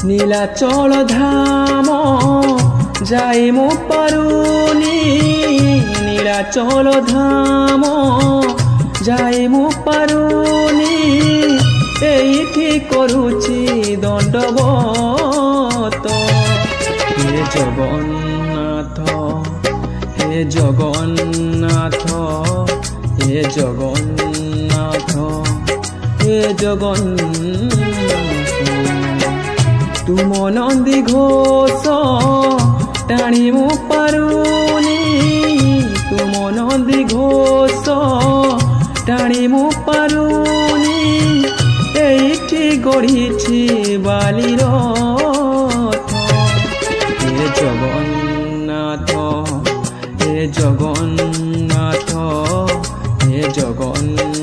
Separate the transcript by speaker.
Speaker 1: নীলাচল ধাম যাই মু পারুনি, নীলাচল ধাম যাই মু পারুনি, এইଠି କରୁଛି ଦଣ୍ଡବତ। হে জগন্নাথ, হে জগন্নাথ, হে জগন্নাথ, হে জগন্নাথ। তুম নন্দী ঘোষ টাণি মু পারুনি, তুম নন্দী ঘোষ টাণি মু পারুনি, এইଠି গড়িছি বালির রথ। হে জগন্নাথ, হে জগন্নাথ, হে জগন্নাথ।